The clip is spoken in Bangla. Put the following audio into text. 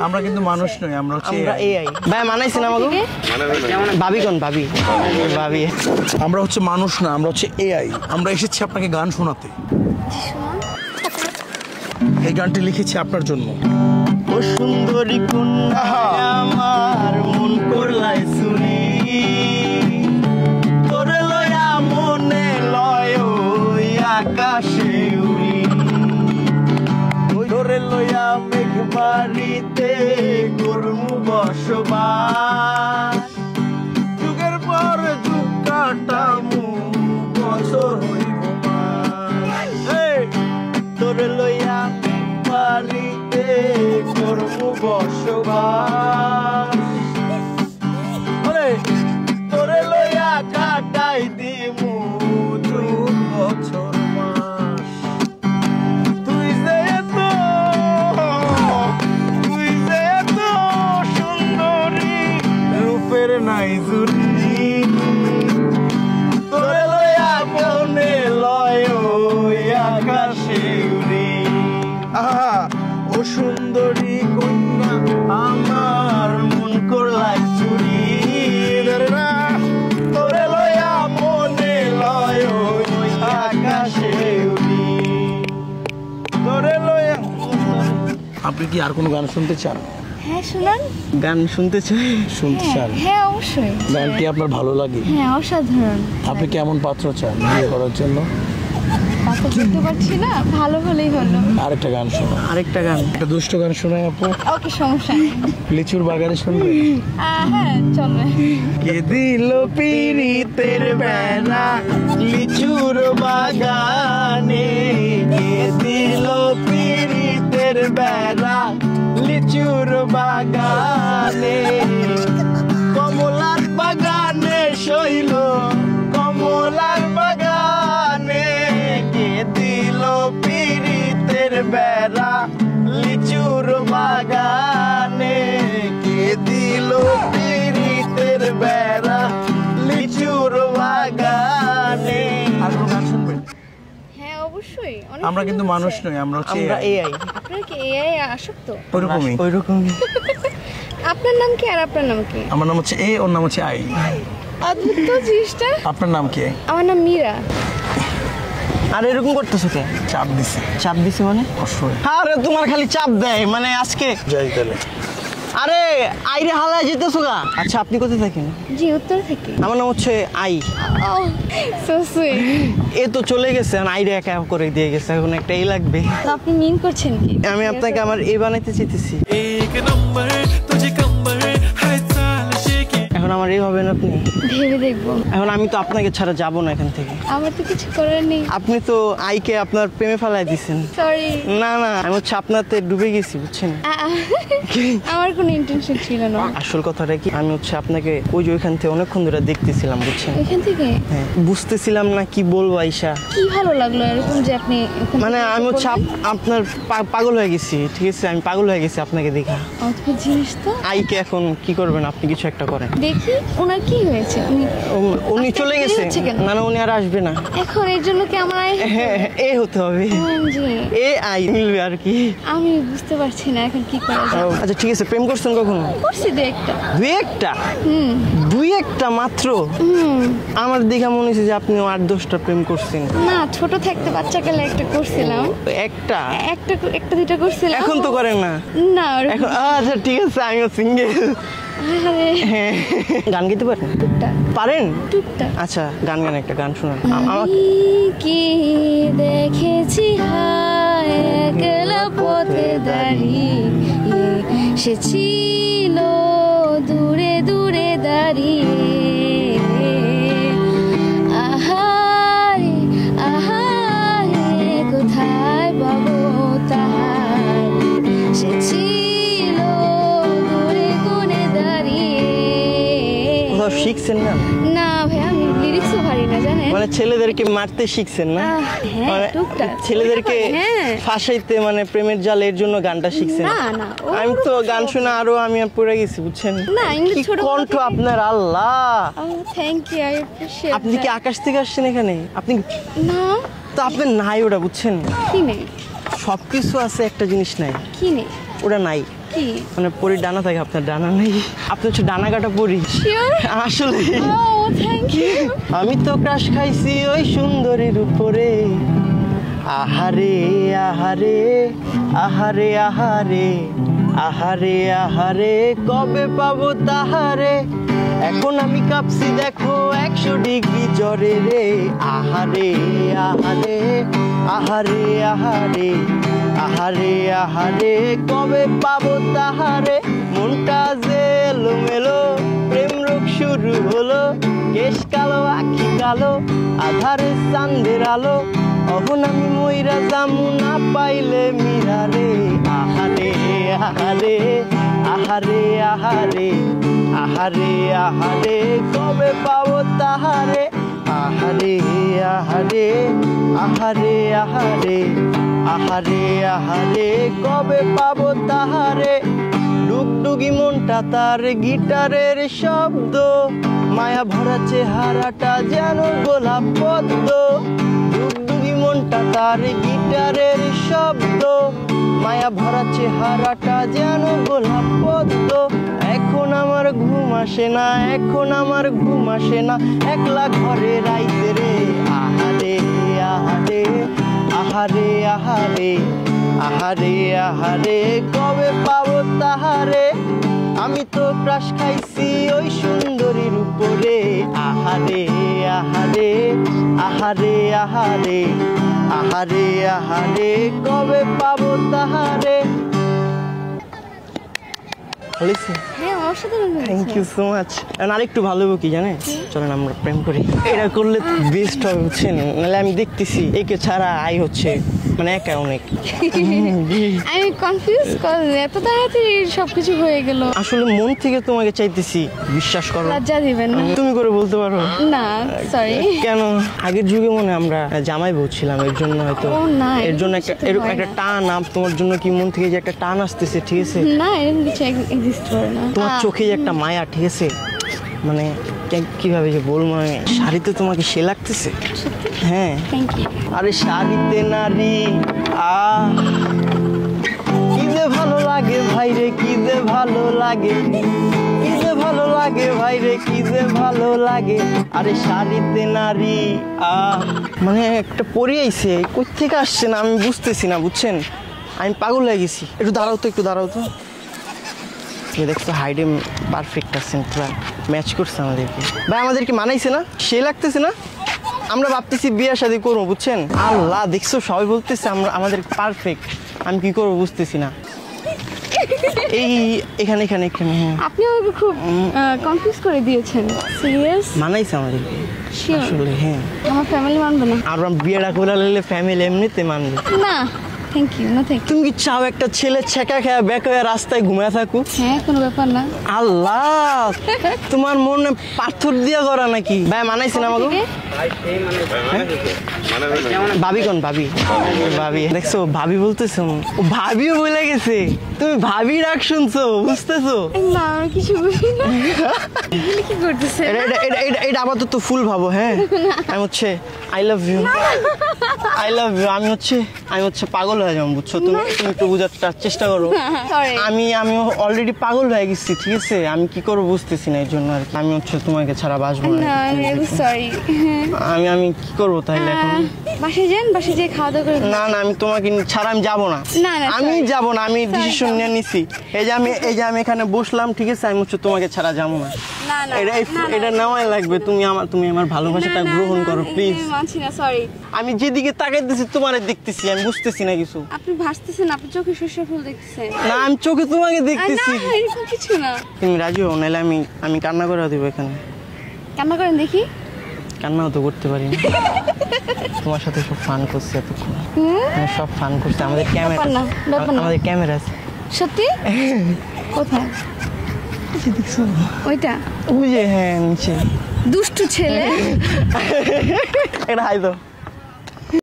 আমরা কিন্তু মানুষ নই, আমরা হচ্ছে এআই। ভাই মানাইছেন আমাকে? ভাবি কোন ভাবি? ভাবি আমরা হচ্ছে মানুষ না, আমরা হচ্ছে এআই। আমরা এসেছি আপনাকে গান শোনাতে। এই গানটি লিখেছি আপনার জন্য। ও সুন্দরী কন্যা আমার মন করলাই চুরি, তোরে লয়া মনে লয় ওই আকাশে উড়ি, তোরে লয়া মেঘ বাড়িতে করমু বসবাস, যুগের পর যুগ কাটামু বছর হইব মাস, তোরে লয়া বাড়িতে করমু বসবাস, তোরে লইয়া কাটাই দিমু যুগ বছর মাস, তুই যে এত সুন্দরী রূপের নাই জুড়ি, তোরে লইয়া মনে লয় ওই আকাশে উড়ি। ও সুন্দরী কন্যা আমার মন করলাই চুরি, তোরে লয়া মনে লয় ওই আকাশে উড়ি, তোরে লয়া। আপনি কি আর কোনো গান শুনতে চান? হ্যাঁ শুনুন। গান শুনতে চাই? শুনতে চান? হ্যাঁ অবশ্যই। গান কি আপনার ভালো লাগে? হ্যাঁ অসাধারণ। আপনি কেমন পাত্র চান বিয়ে করার জন্য? পাত্র দেখতে পাচ্ছি না, ভালো হলেই হলো। আরেকটা গান শোনো। আরেকটা গান? একটা দুষ্ট গান শোনায় আপু। ওকে সমস্যা নেই। লিচুর বাগানে শুনবে? হ্যাঁ চলবে। কে দিল পিরিতের বেলা লিচুর বাগানে, কে দিল পিরিতের বেলা লিচুর বাগানে, কমলার বাগানে শৈল কমলার বাগানে, কে দিল পিরিতের বেলা লিচুর বাগানে, কে দিল পিরিতের বেলা লিচুর বাগানে। আর কোনো গান শুনবেন? হ্যাঁ অবশ্যই। আমরা কিন্তু মানুষ নই, আমরা হচ্ছে এআই। আপনারা কি এআই আসক্ত? ওইরকমই। ওইরকমই। আপনার নাম কি আর আপনার নাম কি? আমার নাম হচ্ছে এ, ওর নাম হচ্ছে আই। অদ্ভুত তো জিনিসটা। আপনার নাম কি? আমার নাম মীরা। আর এরকম করতেছো কে? চাপ দিছে। চাপ দিছে মানে? অবশ্যই। আরে তোমার খালি চাপ দেয় মানে আজকে। যাই তাহলে। আরে আইরে হালায় যেতেছো গা। আচ্ছা আপনি কোথায় থাকেন? জি উত্তর থেকে। আমার নাম হচ্ছে আই। So sweet. এ তো চলে গেছে, আইরে একা করে দিয়ে গেছে, এখন একটা এই লাগবে। তো আপনি মিন করছেন কি? আমি আপনাকে আমার এই বানাইতে চাইতেছি। এখন আমার এই হবেন আপনি? ভেবে দেখবো। এখন আমি তো আপনাকে ছাড়া যাব না এখান থেকে। আমার তো কিছু করার নেই। আপনি তো আইকে আপনার প্রেমে ফেলাই দিছেন। সরি। না না, আমি হচ্ছে আপনাতে ডুবে গেছি বুঝছেন। আমার কোনো ইন্টেনশন ছিল না। আসল কথাটা কি, আমি হচ্ছে আপনাকে ওই যে ওইখান থেকে অনেকক্ষণ ধরে দেখতেছিলাম বুঝছেন। এখান থেকে? হ্যাঁ, বুঝতেছিলাম না কি বলবো আইসা। কি ভালো লাগলো এরকম যে আপনি মানে আমি হচ্ছে আপনার পাগল হয়ে গেছি, ঠিক আছে, আমি পাগল হয়ে গেছি আপনাকে দেখা। অদ্ভুত জিনিস তো। আইকে এখন কি করবেন আপনি, কিছু একটা করেন। দেখি ওনার কি হয়েছে। উনি চলে গেছে। না না, উনি আর আসবে না এখন। এর জন্য কি আমার হ্যাঁ এ হতে হবে। এ আই মিলবে আর কি। আমি বুঝতে পারছি না এখন কি করা যায়। আচ্ছা ঠিক আছে, প্রেম করছেন কখনো? করছি দু একটা। দুই একটা মাত্র? আমার দেখা মনে হচ্ছে যে আপনি 8-10টা প্রেম করছেন। না, ছোট থাকতে বাচ্চাকালে একটা করছিলাম। একটা দুইটা করছিলাম। এখন তো করেন না? না এখন আচ্ছা ঠিক আছে, আমিও সিঙ্গেল। গান গাইতে পারেন? পারেন? আচ্ছা গান একটা গান শোনান। কি দেখেছি হায় একলা পথে দাঁড়িয়ে, সে ছিল দূরে দূরে দাঁড়িয়ে, আহারে আহারে কোথায় পাবো তাহার, সে ছিল দূরে কোণে দাঁড়িয়ে। কোথাও শিখছেন না? না ভাই, আমি লিরিক্সও পারি না জানেন। মানে ছেলেদেরকে মারতে শিখছেন না? হ্যাঁ টুকটাক। ছেলেদেরকে ফাঁসাইতে মানে প্রেমের জালে, এর জন্য গানটা শিখছেন? না না, আমি তো গান শুনে আরো আমি পড়ে গেছি বুঝছেন। না ইংলিশ ছোট কণ্ঠ আপনার, আল্লাহ। Thank you, I appreciate. আপনি কি আকাশ থেকে আসছেন এখানে? আপনি না তো আপনার নাই ওটা বুঝছেন। কি নেই? সবকিছু আছে, একটা জিনিস নাই। কি নেই? ওটা নাই। কি? মানে পরীর ডানা থাকে, আপনার ডানা নেই। আপনি হচ্ছে ডানা কাটা পরী। শিওর? আসলে ও থ্যাংক ইউ। আমি তো ক্রাশ খাইছি ওই সুন্দরীর উপরে। আহারে আহারে আহারে আহারে আহারে আহারে কবে পাবো তাহারে। এখন আমি কাঁপছি দেখো 100 ডিগ্রি জ্বরে রে। আহারে আহারে আহারে আহারে আহারে আহারে কবে পাবো তাহারে। মনটা যে এলোমেলো, প্রেম রোগ শুরু হলো। কেশ কালো আখি কালো, আধারে চাঁদের আলো। অহন আমি মইরা যামু না পাইলে মিরারে। আহারে আহারে আহারে আহারে আহারে আহারে কবে পাবো তাহারে। আহারে আহারে আহারে আহারে আহারে আহারে কবে পাবো তাহারে। ডুগডুগি মনটা তার গিটারের শব্দ, মায়া ভরা চেহারাটা যেন গোলাপ পদ্ম। ডুগডুগি মনটা তার গিটারের শব্দ, মায়া ভরা চেহারাটা যেন গোলাপ পদ্ম। এখন আমার ঘুম আসে না, এখন আমার ঘুম আসে না, একলা ঘরে রাইতে রে। আহারে আহারে আহারে আহারে আহারে আহারে কবে পাবো তাহারে। আমি তো ক্রাশ খাইছি ওই সুন্দরীর উপরে। আহারে আহারে আহারে আহারে আহারে আহারে কবে পাবো তাহারে। হ্যাঁ অসাধারণ হয়েছে। Thank you so much. আরেকটু ভালো হবে কি জানে, চলেন আমরা প্রেম করি। এটা করলে বেস্ট হবে বুঝছেন, নাহলে আমি দেখতেছি একে ছাড়া আই হচ্ছে মানে একা অনেক। আমি কনফিউজ এত তাড়াতাড়ি সবকিছু হয়ে গেল। আসলে মন থেকে তোমাকে চাইতেছি, বিশ্বাস করো। লজ্জা দিবেন না। তুমি করে বলতে পারো না সরি। কেন? আগের যুগে মনে হয় আমরা জামাই বউ ছিলাম, এর জন্য হয়তো। ও না, এর জন্য এরকম একটা কিছু হয় একটা না। টান তোমার জন্য কি মন থেকে যে একটা টান আসতেছে, ঠিক আছে? না এরকম কিছু এক্সিস্ট করে না। তোমার চোখে যে একটা মায়া, ঠিক আছে? মানে কিভাবে যে বলবো আমি, শাড়িতে তোমাকে সে লাগতেছে। হ্যাঁ থ্যাংক ইউ। আরে শাড়িতে নারী কি যে ভালো লাগে ভাই রে, কি যে ভালো লাগে, কি যে ভালো লাগে ভাই রে, কি যে ভালো লাগে। আরে শাড়িতে নারী মানে একটা পরে আইছে, কই থেকে আসছে না আমি বুঝতেছি না, বুঝছেন? আমি পাগল হয়ে গেছি। একটু দাঁড়াও তো, একটু দাঁড়াও তো। দেখছো হাইডে পারফেক্ট আছেন, পুরা ম্যাচ করছে আমাদেরকে। ভাই আমাদেরকে মানাইছে না? সে লাগতেছে না? আমরা ভাবতেছি বিয়ে শাদী করবো, বুঝছেন? আল্লাহ দেখছো সবাই বলতেছে আমরা আমাদের পারফেক্ট, আমি কি করবো বুঝতেছি না। এই এখানে এখানে এখানে হ্যাঁ আপনি আমাকে খুব কনফিউজ করে দিয়েছেন। সিরিয়াস? মানাইছে আমাদেরকে Sure. আসলে। হ্যাঁ আমার ফ্যামিলি মানবে না। আর বিয়েটা করে নিলে ফ্যামিলি এমনিতে মানবে না থ্যাংক ইউ, না থ্যাংক ইউ। তুমি কি চাও একটা ছেলে ছেঁকা খেয়া বেকা হয়ে রাস্তায় ঘুমিয়ে থাকুক? হ্যাঁ কোনো ব্যাপার না। আল্লাহ তোমার মনে পাথর দিয়া করা নাকি? ভাই মানাইছেন আমাকে? থেকে? ভাবি কোন ভাবি? ভাবি দেখছো ভাবি বলতেছো, ও ভাবিও বলে গেছে। তুমি ভাবি ডাক শুনছো, বুঝতেছো? না আমি কিছু বুঝি না। এগুলো কি করতেছে? এটা আপাতত ফুল ভাবো। হ্যাঁ আমি হচ্ছে I love you, I love you. আমি হচ্ছে পাগল হয়ে যাবো, বুঝছো? তুমি একটু বোঝার চেষ্টা করো। Sorry. আমি অলরেডি পাগল হয়ে গেছি, ঠিক আছে? আমি কি করবো বুঝতেছি না, এই জন্য আর কি। আমি হচ্ছে তোমাকে ছাড়া বাঁচবো না। না আমি সরি। আমি কি করবো তাহলে এখন? বাসায় যান, বাসায় যেয়ে খাওয়া দাওয়া করে। না না আমি তোমাকে ছাড়া আমি যাবো না। না, না, আমি sorry. যাবো না, আমি ডিসিশন নিয়ে নিছি। এই যে আমি এখানে বসলাম, ঠিক আছে? আমি হচ্ছে তোমাকে ছাড়া যাবো না। না না এটা নেওয়াই লাগবে। তুমি আমার ভালোবাসাটা গ্রহণ করো প্লিজ। মানছি না, সরি। আমি যেদিকে তাকাইতেছি তোমারে দেখতেছি, আমি বুঝতেছি না কিছু। আপনি ভাসতেছেন, আপনি চোখে সর্ষে ফুল দেখতেছেন। না আমি চোখে তোমাকে না দেখতেছি। এরকম কিছু না। তুমি রাজি হও, নাহলে আমি কান্না করে দিব এখানে। কান্না করেন দেখি। কান্নাও তো করতে পারি না। তোমার সাথে সব ফান করছি এতক্ষণ, আমি সব ফান করছি। আমাদের ক্যামেরা, ব্যাপার না, ব্যাপার না। আমাদের ক্যামেরা আছে। সত্যি? কোথায়? দেখছো ওইটা ওই যে, হ্যাঁ নিচে। দুষ্টু ছেলে। এটা হাই দাও।